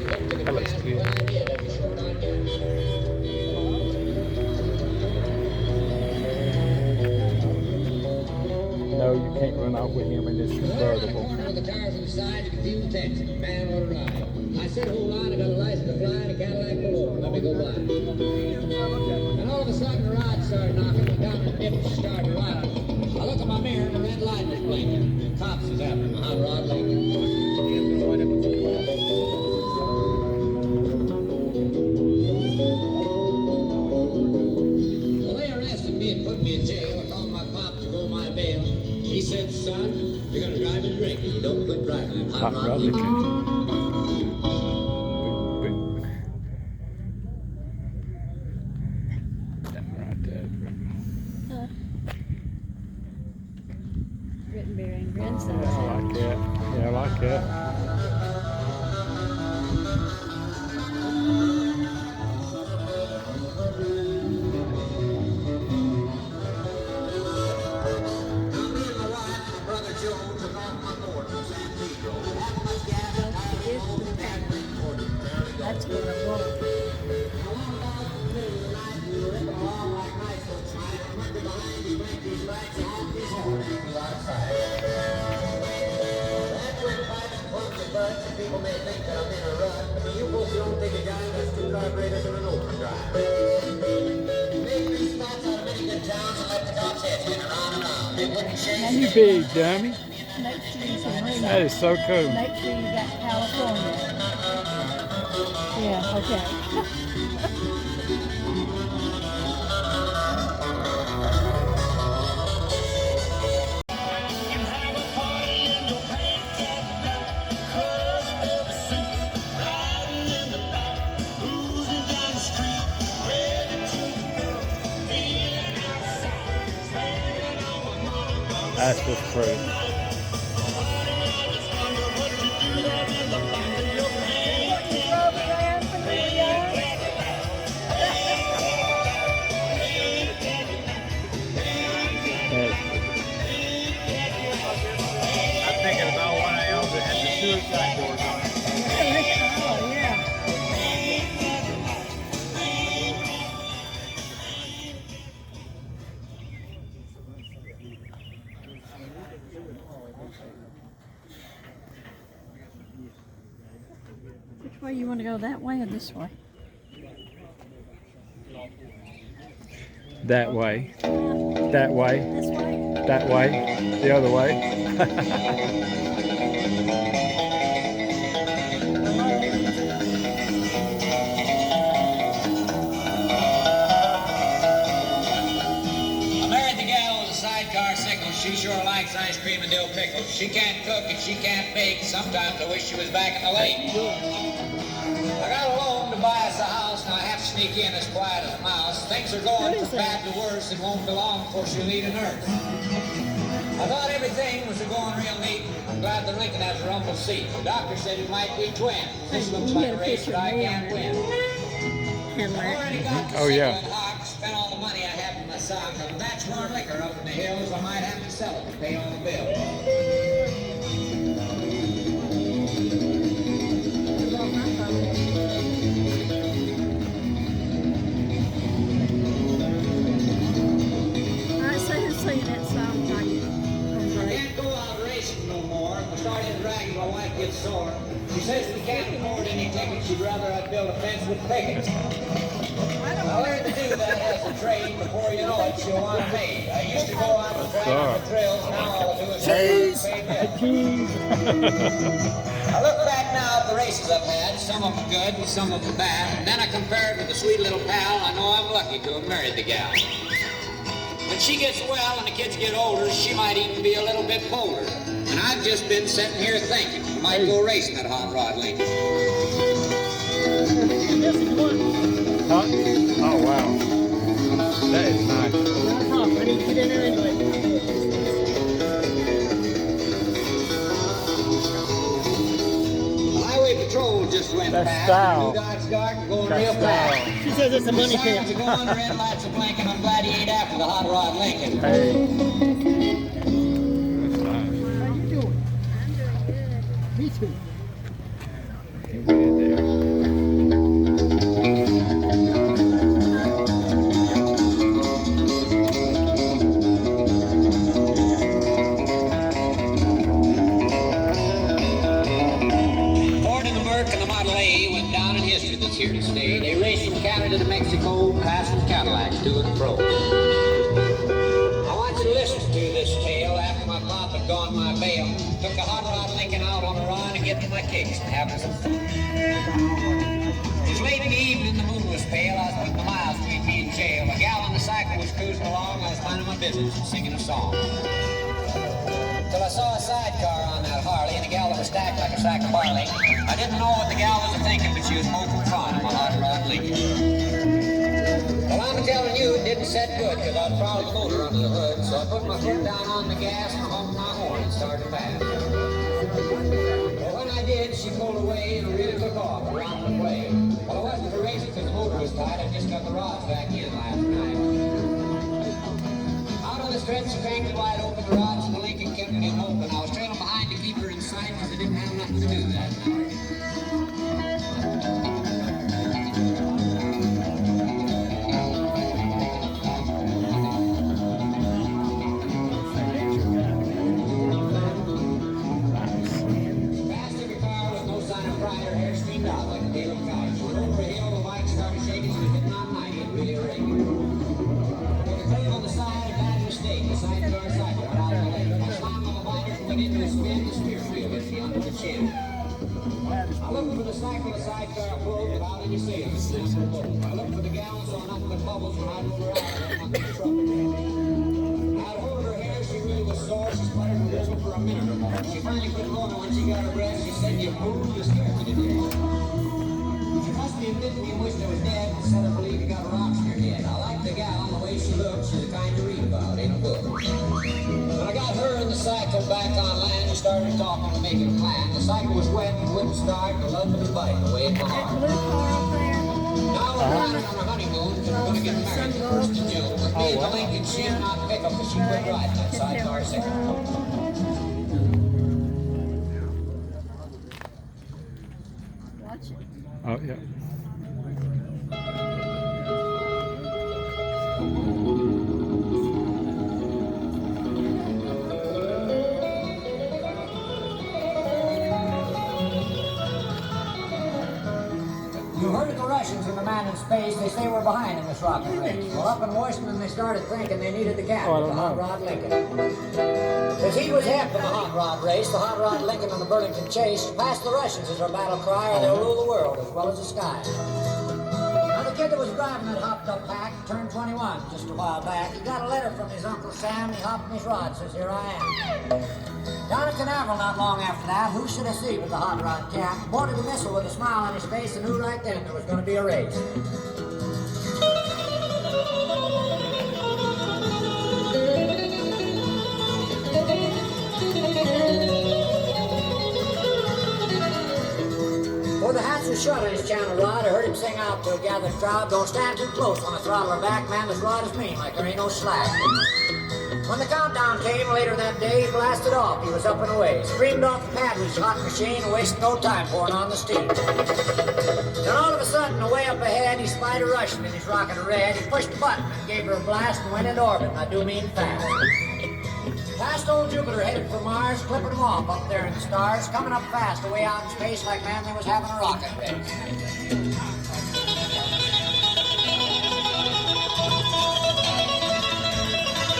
That looks good. No, you can't run off with him in this convertible. The tires on the side to confuse Texas. Man, what a ride. I said, hold on, I got a license to fly in a Cadillac below. Let me go by. And all of a sudden, the ride started knocking. The down the dip started riding. I look at my mirror and the red light was blinking. The cops was after me. Hot rod Lincoln. Well, they arrested me and put me in jail. I called my pops to go my bail. He said, son, you're going to drive and drink and you don't quit driving. Hot rod Lincoln. Rittenberry and Grandson. I like that. Yeah, I like that. That's what I want. People may think that I'm in a rut, but you folks don't take a guy that's 2 carburetors and an overdrive. Make 3 spots out of many good towns and let the cops head spin around and around. They wouldn't shake You big dummy. Make sure you some ring. That is so cool. Make sure you got California. Yeah, okay. That's just pretty. I'm thinking about one I owned that had the suicide doors on it. Oh, yeah. Which way you want to go, that way or this way? That way. That way. This way? That way. The other way. I married the gal with a sidecar sickle. She sure likes ice cream and dill pickles. She can't cook and she can't bake. Sometimes I wish she was back in the lake. I got a loan to buy us a house, and I have to sneak in as quiet as a mouse. Things are going from bad to worse. It won't be long before she'll need a nurse. I thought everything was going real neat. I'm glad the Lincoln has a rumble seat. The doctor said it might be twins. This looks like a race that I can't win. I already got the Oh, yeah. single and hock, spent all the money I have in my sock. And that's more liquor up in the hills. I might have to sell it to pay all the bills. Alright, so who's singing that song? I can't go out racing no more. If I start in dragging, my wife gets sore. She says we can't afford any tickets. She'd rather I build a fence with pickets. I learned to do that as a trade. Before you know it, she'll want me. I used to go out and drag for thrills. Now all I do is Cheese. I look back now at the races I've had. Some of them good and some of them bad. And then I compare it with a sweet little pal. I know I'm lucky to have married the gal. When she gets well and the kids get older, she might even be a little bit bolder. And I've just been sitting here thinking, I might go racing that hot rod Lincoln. Huh? Oh, wow. That is nice. I need to get in there anyway. Highway Patrol just went That's past. style. New Dodge Dart going That's real style. fast. She says it's a money Sirens pit. are going, red lights are blinking. I'm glad he ain't after the hot rod Lincoln. Hey. That's How you doing? I'm doing good. Me too. nice. Chevrolet went down in history that's here to stay. They raced from Canada to Mexico, passing Cadillacs to and fro. I want you to listen to this tale after my pop had gone my bail. Took a hot rod Lincoln out on a run and getting my kicks and having some fun. It was late in the evening, the moon was pale. I was putting the miles between me and jail. A gal on the cycle was cruising along. I was minding my business and singing a song. Till I saw a sidecar on that Harley and a gal that was stacked like a sack of barley. I didn't know what the gal was thinking, but she was smoking fun on my hot rod Lincoln. Well, I'm telling you, it didn't set good, because I prowled the motor under the hood, so I put my foot down on the gas and humped my horn and started fast. Well, when I did, she pulled away and really took off around the play. Well, I wasn't for racing because the motor was tight. I just got the rods back in last night. Out on the stretch, she cranked it wide open, the rods and the Lincoln kept it open. I was trailing behind to keep her in sight because I didn't have nothing to do that night. I looked for the cycle, the sidecar float without any sails. I looked for the gal, so nothing but bubbles when I rolled her out and the truck. I had hold of her hair, she really was sore. She sputtered and whistled for a minute or more. She finally quit moaning when she got her breath. She said, "You fool, you scared me to death." She must be admitting me and wished I was dead and said I believe you got rocks in your head. I like the gal, the way she looks, she's the kind to read about in a book. When I got her and the cycle back on land, we started talking and making a plan. The cycle was wet and wouldn't start, the love was biting away at my That heart. blue car up there. Now we're planning on our honeymoon, and we're going to get married the 1st of June. With me and the Lincoln, she did not pick up, but she quit riding that sidecar sicker. Watch it. Oh, yeah. You heard of the Russians and the man in space. They say we're behind in this rocket race. Well, up in Washington, they started thinking they needed the captain, Oh, I don't the hot know. rod Lincoln. Because he was half in the hot rod race, the hot rod Lincoln on the Burlington Chase. Past the Russians is our battle cry, or they'll rule the world as well as the sky. Now, the kid that was driving that hopped up pack turned 21 just a while back. He got a letter from his Uncle Sam. He hopped in his rod, says, "Here I am." Down at Canaveral not long after that, who should I see but the hot rod cap? Boarded the missile with a smile on his face and knew right then there was going to be a race. Before the hats was shut on his channel rod, I heard him sing out to a gathered crowd, "Don't stand too close when I throttle her back, man, this rod is mean like there ain't no slack." When the countdown came later that day, he blasted off. He was up and away. Screamed off the pad with his hot machine and wasted no time pouring on the steam. Then all of a sudden, away up ahead, he spied a Russian in his rocket red. He pushed the button and gave her a blast and went into orbit, and I do mean fast. Past old Jupiter, headed for Mars, clipping them off up there in the stars, coming up fast away out in space like man they was having a rocket race.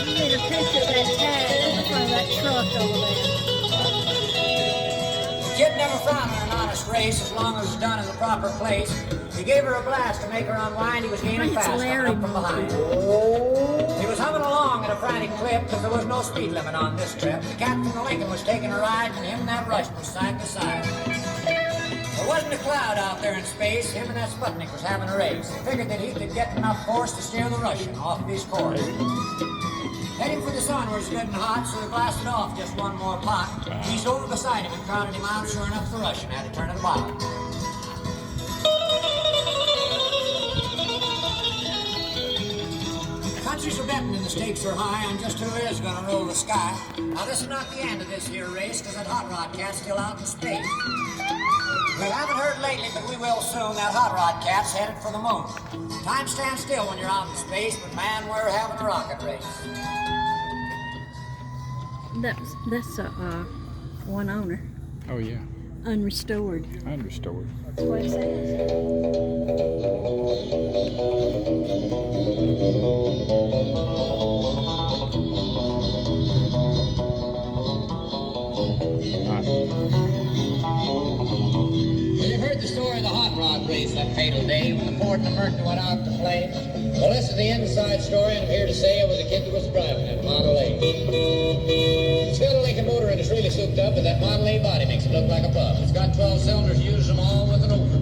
You need a picture of that tag in front of that truck over there. The kid never found her an honest race as long as it was done in the proper place. He gave her a blast to make her unwind. He was gaining It's fast, coming Larry up from behind. He was humming along at a frantic clip because there was no speed limit on this trip. The captain of the Lincoln was taking a ride, and him and that Russian was side by side. There wasn't a cloud out there in space. Him and that Sputnik was having a race. He figured that he could get enough force to steer the Russian off of his course. Heading for the sun where it's good and hot, so he blasted off just one more pot. He's over beside him and crowded him out. Sure enough, the Russian had to turn to the bottom. The countries are betting and the stakes are high on just who is going to rule the sky. Now, this is not the end of this here race, because that hot rod cat's still out in space. We haven't heard lately, but we will soon. That hot rod cat's headed for the moon. Time stands still when you're out in space, but man, we're having a rocket race. That's one owner. Oh, yeah. Unrestored. Unrestored. That's what it says. Well, you've heard the story of the hot rod race that fatal day when the Ford and the Mercury went out to play. Well, this is the inside story, and I'm here to say I was the kid that was driving that Model A. It's got a Lincoln motor and it's really souped up, but that Model A body makes it look like a pup. It's got 12 cylinders, uses them all with an open.